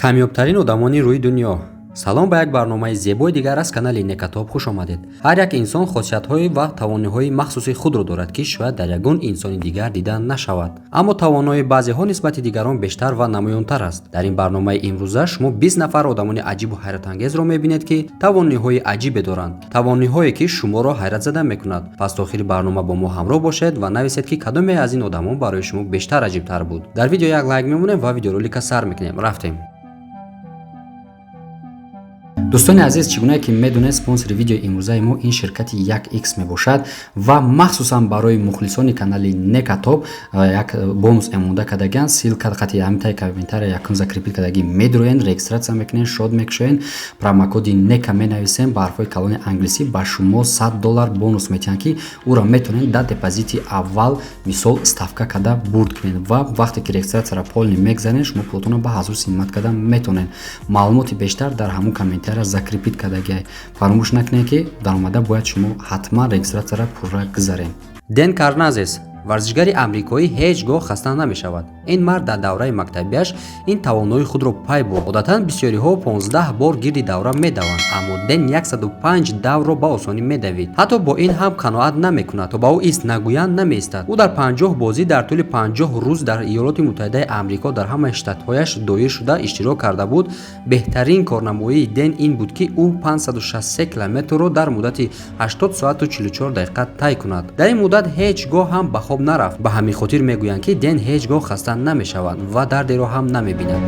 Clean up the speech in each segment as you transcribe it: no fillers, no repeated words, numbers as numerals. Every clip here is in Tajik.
камёбтарин одамони рӯи дунё. салом ба як барномаи зебои дигар аз канали Некатоб хуш омадед. ҳар як инсон хосиятҳои ва тавониҳои махсуси худро дорад, ки шояд дар ягон инсони дигар дида нашавад. аммо тавонои баъзеҳо нисбати дигарон бештар ва намоёнтар аст. дар ин барномаи имрӯза шумо 20 нафар одамони аҷибу ҳайратангезро мебинед, ки тавониҳои аҷибе доранд. тавониҳое, ки шуморо ҳайратзада мекунад. пас то охири барнома бо мо ҳамроҳ бошед ва нависед, ки кадоме аз ин одамон барои шумо бештар аҷибтар буд. дар видео як лайк мемонем ва видеоролика сар мекунем. рафтем. дӯстони азиз, чӣ гуна ки медонед, спонсори видеои имрӯзаи мо ин ширкати 1x мебошад ва махсусан барои мухлисони канали Некатоб як бонус эмонда кардаган. силка қати ҳамитаи комментария якум закрепит кардаги медроен, регистратсия мекунен, шод мекушоен, промокоди нека менависен ба ҳарфҳои калони англисӣ, ба шумо $100 бонус метиҳанд, ки ӯро метавонед дар депозити аввал мисол ставка карда бурд кунед ва вақте ки регистратсияро полни мегзанед, шумо пултонро ба ҳазур симат карда метавонед. маълумоти бештар дар ҳамун комментария закрепит кардаги. фаромӯш накунед, ки дар омада бояд шумо ҳатман регистратсияро пурра гузаред. Ден Карназес, варзишгари амрикоӣ, ҳеҷ гоҳ хаста намешавад. ин мард дар давраи мактабиаш ин тавонои худро пай бурд. одатан бисёриҳо 15 бор гирди давра медаванд, аммо Ден 105 даврро ба осонӣ медавид. ҳатто бо ин ҳам қаноат намекунад. то ба ӯ ист нагӯянд намеистад. ӯ дар 50 бозӣ дар тӯли 50 рӯз дар иёлоти муттаҳидаи амрико дар ҳамаи штатҳояш доир шуда иштирок карда буд. беҳтарин корнамоии Ден ин буд, ки ӯ 563 километрро дар муддати 80 соату 44 дақиқа тай кунад. дар ин муддат ҳеҷ гоҳ ҳам ба хоб нарафт. ба ҳамин хотир мегӯянд, ки Ден ҳеҷ гоҳ хаста намешавад ва дардеро ҳам намебинад.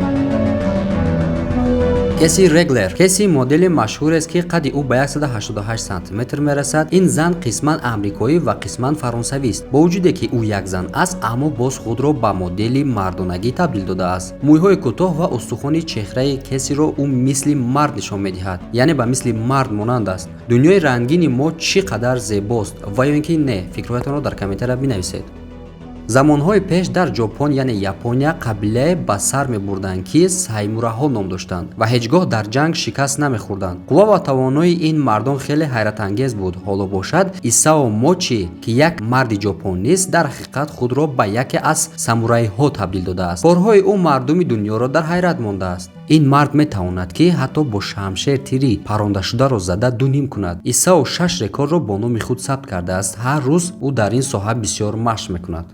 Кэси Реглер. Кэси модели машҳурест, ки қадди ӯ ба 188 сантиметр мерасад. ин зан қисман амрикоӣ ва қисман фаронсавист. бо вуҷуде ки ӯ як зан аст, аммо боз худро ба модели мардонагӣ табдил додааст. мӯйҳои кӯтоҳ ва устухони чеҳраи Кэсиро ӯ мисли мард нишон медиҳад, яъне ба мисли мард монанд аст. дунёи рангини мо чӣ қадар зебост ва ё ин ки не? фикрҳоятонро дар комментария бинависед. замонҳои пеш дар ҷопон яъне Япония қабилае ба сар мебурданд, ки саймураҳо ном доштанд ва ҳеҷ гоҳ дар ҷанг шикаст намехӯрданд. қувва ва тавонои ин мардон хеле ҳайратангез буд. ҳоло бошад, Исао Мочи, ки як марди ҷопонист, дар ҳақиқат худро ба яке аз самурайҳо табдил додааст. корҳои ӯ мардуми дунёро дар ҳайрат мондааст. ин мард метавонад, ки ҳатто бо шамшер тири парондашударо зада дуним кунад. Исао 6 рекордро бо номи худ сабт кардааст. ҳар рӯз ӯ дар ин соҳа бисёр машқ мекунад.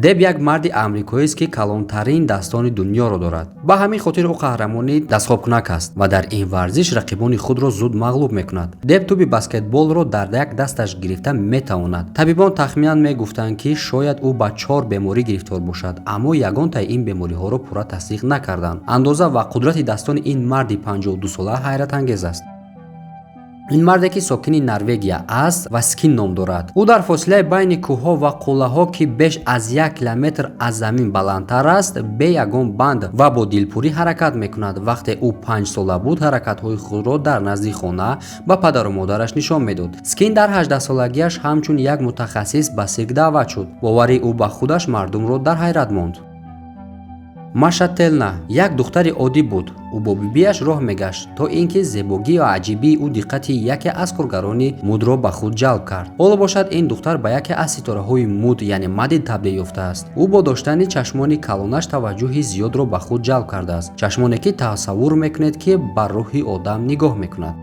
Деб як марди амрикоист, ки калонтарин дастони дунёро дорад. ба ҳамин хотир ӯ қаҳрамони дастхобкунак аст ва дар ин варзиш рақибони худро зуд мағлуб мекунад. Деб туби баскетболро дар як дасташ гирифта метавонад. табибон тахминан мегуфтанд, ки шояд ӯ ба 4 беморӣ гирифтор бошад, аммо ягонтаи ин бемориҳоро пурра тасдиқ накарданд. андоза ва қудрати дастони ин марди 52-сола ҳайратангез аст. ин марде, ки сокини Норвегия аст ва Скин ном дорад. ӯ дар фосилаи байни кӯҳҳо ва қуллаҳо, ки беш аз 1 километр аз замин баландтар аст, бе ягон банд ва бо дилпурӣ ҳаракат мекунад. вақте ӯ 5 сола буд, ҳаракатҳои худро дар назди хона ба падару модараш нишон медод. Скин дар 18-солагиаш ҳамчун як мутахассис ба сирк даъват шуд. бовари ӯ ба худаш мардумро дар ҳайрат монд. Маша Телна як духтари оддӣ буд. ӯ бо бибиаш роҳ мегашт, то ин ки зебогӣ ва аҷибии ӯ диққати яке аз коргарони мудро ба худ ҷалб кард. ҳоло бошад, ин духтар ба яке аз ситораҳои муд яъне Мадид табдил ёфтааст. ӯ бо доштани чашмони калонаш таваҷҷӯҳи зиёдро ба худ ҷалб кардааст. чашмоне, ки тасаввур мекунед, ки ба рӯҳи одам нигоҳ мекунад.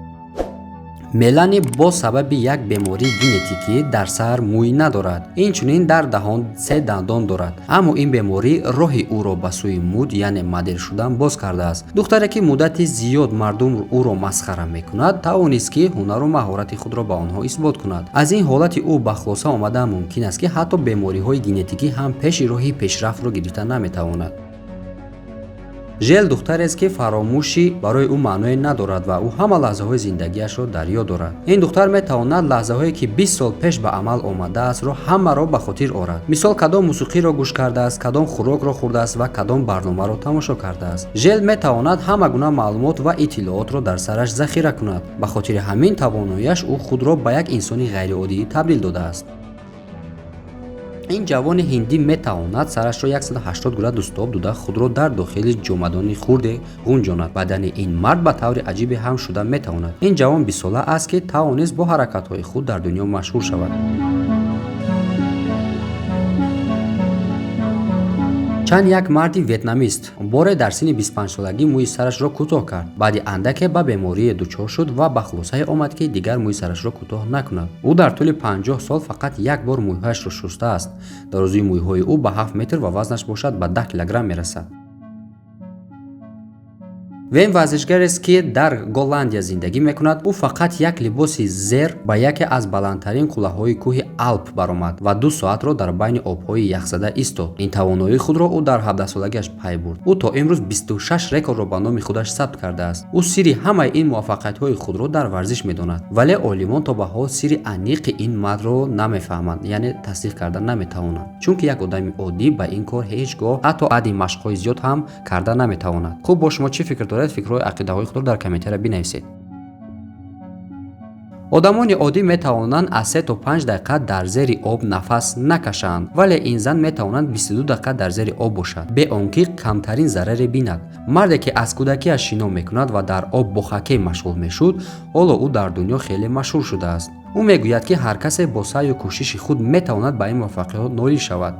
Мелани бо сабаби як бемории генетикӣ дар сар мӯй надорад. инчунин дар даҳон 3 дандон дорад. аммо ин беморӣ роҳи ӯро ба сӯи муд яъне мадир шудан боз кардааст. духтаре, ки муддати зиёд мардум ӯро масхара мекунад, тавонист, ки ҳунару маҳорати худро ба онҳо исбот кунад. аз ин ҳолати ӯ ба хулоса омадан мумкин аст, ки ҳатто бемориҳои генетикӣ ҳам пеши роҳи пешрафтро гирифта наметавонад. Жел духтарест, ки фаромӯшӣ барои ӯ маъное надорад ва ӯ ҳама лаҳзаҳои зиндагиашро дар ёд дорад. ин духтар метавонад лаҳзаҳое, ки 20 сол пеш ба амал омадаастро ҳамаро ба хотир орад. мисол кадом мусиқиро гӯш кардааст, кадом хӯрокро хӯрдааст ва кадом барномаро тамошо кардааст. жел метавонад ҳама гуна маълумот ва иттилоотро дар сараш захира кунад. ба хотири ҳамин тавоноияш ӯ худро ба як инсони ғайриоддӣ табдил додааст. ин ҷавони ҳиндӣ метавонад сарашро 180 градус тоб дода худро дар дохили ҷомадони хурде ғунҷонад. бадани ин мард ба таври аҷибе ҳам шуда метавонад. ин ҷавон 20 сола аст, ки тавонист бо ҳаракатҳои худ дар дунё машҳур шавад. чанд як марди вьетнамист боре дар синни 25 солагӣ мӯи сарашро кӯтоҳ кард. Баъди андаке ба беморие дучор шуд ва ба хулосае омад ки дигар мӯи сарашро кӯтоҳ накунад. Ӯ дар тӯли 50 сол фақат як бор мӯйҳояшро шустааст. дарозии мӯйҳои ӯ ба 7 метр ва вазнаш бошад ба 10 килограмм мерасад. вен варзишгарест ки дар Голландия зиндагӣ мекунад. ӯ фақат як либоси зер ба яке аз баландтарин қуллаҳои кӯҳи Алп баромад ва 2 соатро дар байни обҳои яхзада истод. ин тавоноии худро ӯ дар 17-солагиаш пай бурд. ӯ то имрӯз 26 рекордро ба номи худаш сабт кардааст. ӯ сирри ҳамаи ин муваффақиятҳои худро дар варзиш медонад, вале олимон то ба ҳол сирри аниқи ин мардро намефаҳманд, яъне тасдиқ карда наметавонанд, чунки як одами оддӣ ба ин кор ҳеҷ гоҳ ҳатто баъди машқҳои зиёд ҳам карда наметавонад. хуб, бо шумо чӣ фикр доред? фикрҳои ақидаҳои худро дар комментария бинависед. одамони оддӣ метавонанд аз 3 то 5 дақиқа дар зери об нафас накашанд, вале ин зан метавонад 22 дақиқа дар зери об бошад, бе он ки камтарин зараре бинад. марде ки аз кӯдакиаш шино мекунад ва дар об бо хоккей машғул мешуд, ҳоло ӯ дар дунё хеле машҳур шудааст. ӯ мегӯяд ки ҳар касе бо саъю кӯшиши худ метавонад ба ин муваффақият ноил шавад.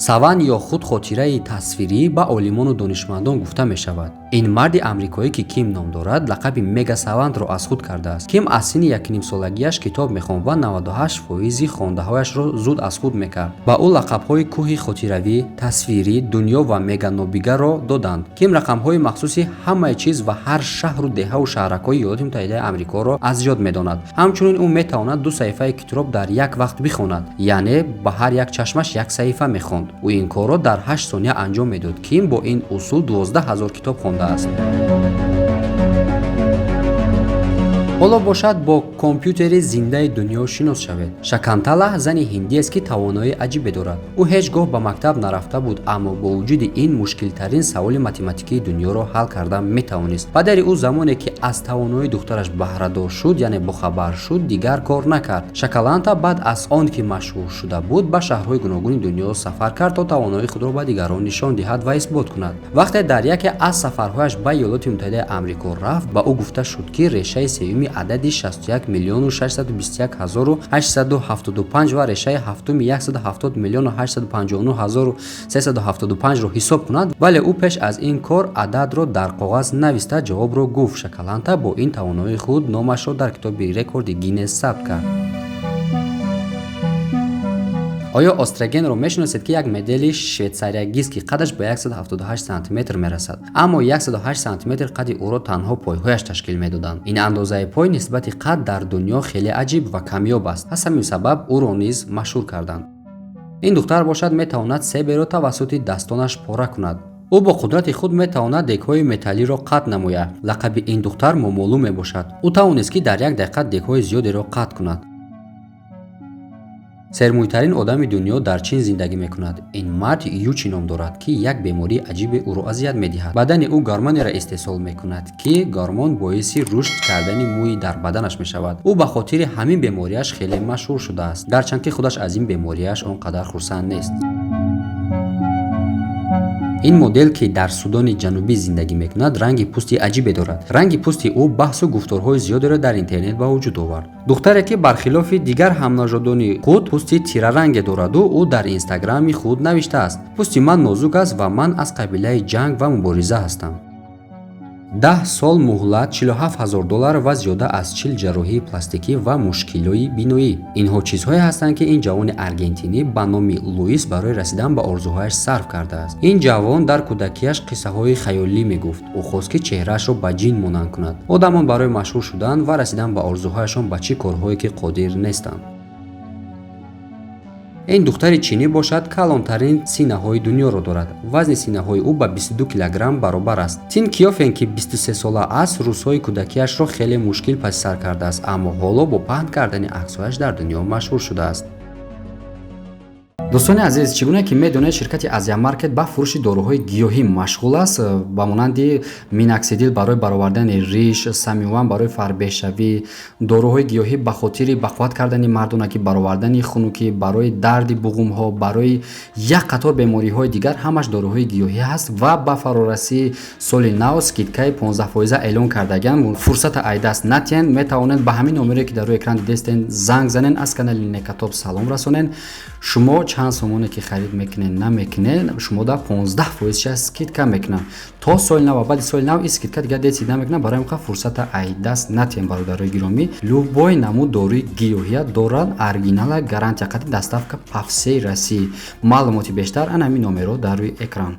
саван ё худ хотираи тасвирӣ ба олимону донишмандон гуфта мешавад. ин марди амрикоӣ ки Ким ном дорад, лақаби Мега Савантро аз худ кардааст. Ким аз синни 1,5 солагиаш китоб мехонд ва 98% хондаҳояшро зуд аз худ мекард. ба ӯ лақабҳои кӯҳи хотиравӣ, тасвирӣ, дунё ва меганобигаро доданд. Ким рақамҳои махсуси ҳамаи чиз ва ҳар шаҳру деҳаву шаҳракҳои Иёлоти Муттаҳидаи Амрикоро аз ёд медонад. ҳамчунин ӯ метавонад 2 саҳифаи китоб дар як вақт бихонад, яъне ба ҳар як чашмаш як саҳифа мехонд. ӯ ин корро дар 8 сония анҷом медод. Ким бо ин усул 12000 китоб хондааст. ҳоло бошад бо компютери зиндаи дунё шинос шавед. Шакантала зани ҳиндиест ки тавоноии аҷибе дорад. ӯ ҳеҷ гоҳ ба мактаб нарафта буд, аммо бо вуҷуди ин мушкилтарин саволи математикии дунёро ҳал карда метавонист. падари ӯ замоне ки аз тавоноии духтараш баҳрадор шуд, яъне бохабар шуд, дигар кор накард. Шакаланта баъд аз он ки машҳур шуда буд, ба шаҳрҳои гуногуни дунё сафар кард то тавоноии худро ба дигарон нишон диҳад ва исбот кунад. вақте дар яке аз сафарҳояш ба Иёлоти Муттаҳидаи Амрико рафт, ба ӯ гуфта шуд ки решаи сеюми адади 61,621,875 ва решаи ҳафтуми 170,859,375-ро ҳисоб кунад, вале ӯ пеш аз ин кор ададро дар коғаз нависта ҷавобро гуфт. Шакаланта бо ин тавоноии худ номашро дар китоби рекорди Гиннес сабт кард. оё острогенро мешиносед ки як модели швейтсариягист ки қадаш ба 178 сантиметр мерасад, аммо 108 сантиметр қадди ӯро танҳо пойҳояш ташкил медоданд. ин андозаи пой нисбати қад дар дунё хеле аҷиб ва камёб аст. аз ҳамин сабаб ӯро низ машҳур карданд. ин духтар бошад метавонад себеро тавассути дастонаш пора кунад. ӯ бо қудрати худ метавонад дегҳои металлиро қатъ намояд. лақаби ин духтар Момолу мебошад. ӯ тавонист ки дар як дақиқа дегҳои зиёдеро қатъ кунад. сермӯйтарин одами дунё дар Чин зиндагӣ мекунад. ин мард Ючи ном дорад, ки як бемории аҷибе ӯро азият медиҳад. бадани ӯ гормонеро истеҳсол мекунад, ки гормон боиси рушд кардани мӯи дар баданаш мешавад. ӯ ба хотири ҳамин бемориаш хеле машҳур шудааст, гарчанд ки худаш аз ин бемориаш он қадар хурсанд нест. ин модел ки дар Судони ҷанубӣ зиндагӣ мекунад, ранги пӯсти аҷибе дорад. ранги пӯсти ӯ баҳсу гуфторҳои зиёдеро дар интернет ба вуҷуд овард. духтаре ки бархилофи дигар ҳамнажодони худ пӯсти тираранге дораду ӯ дар инстаграми худ навиштааст: пӯсти ман нозук аст ва ман аз қабилаи ҷанг ва мубориза ҳастам. 10 сол муҳлат, $47,000 ва зиёда аз 40 ҷарроҳии пластикӣ ва мушкилои биноӣ. инҳо чизҳое ҳастанд ки ин ҷавони аргентинӣ ба номи Луис барои расидан ба орзуҳояш сарф кардааст. ин ҷавон дар кӯдакиаш қиссаҳои хаёлӣ мегуфт. ӯ хост ки чеҳраашро ба ҷин монанд кунад. одамон барои машҳур шудан ва расидан ба орзуҳояшон ба чӣ корҳое ки қодир нестанд. ин духтари чинӣ бошад калонтарин синаҳои дунёро дорад. вазни синаҳои ӯ ба 22 килограмм баробар аст. Тин Киёфен ки 23 сола аст, рӯзҳои кӯдакиашро хеле мушкил пасисар кардааст, аммо ҳоло бо паҳн кардани аксҳояш дар дунё машҳур шудааст. дӯстони азиз, чӣ гуна ки медонед, ширкати Азия Маркет ба фурӯши доруҳои гиёҳӣ машғул аст, ба монанди миноксидил барои баровардани риш, самиюан барои фарбеҳшавӣ, доруҳои гиёҳӣ ба хотири бақувват кардани мардонакӣ, баровардани хунукӣ, барои дарди буғумҳо, барои як қатор бемориҳои дигар, ҳамаш доруҳои гиёҳӣ ҳаст ва ба фарорасии соли нав скидкаи 15% эълон кардаган. фурсата айдаст натиен. метавонед ба ҳамин номере ки дар рӯи экран дидестен занг занен, аз канали Некатоб салом расонен. шумо чанд сомоне ки харид мекунед намекунед шумо да 15% скидка мекунад. То соли нав ва баъди соли нав ин скидка дига дестид намекунад. Барои ин фурсата ай даст натем бародарои гиромӣ. Любой намуд дорои гиёҳият дорад оригинала гарантия қати доставка по всей России. Маълумоти бештар ан ҳамин номерҳо дар рӯи экран.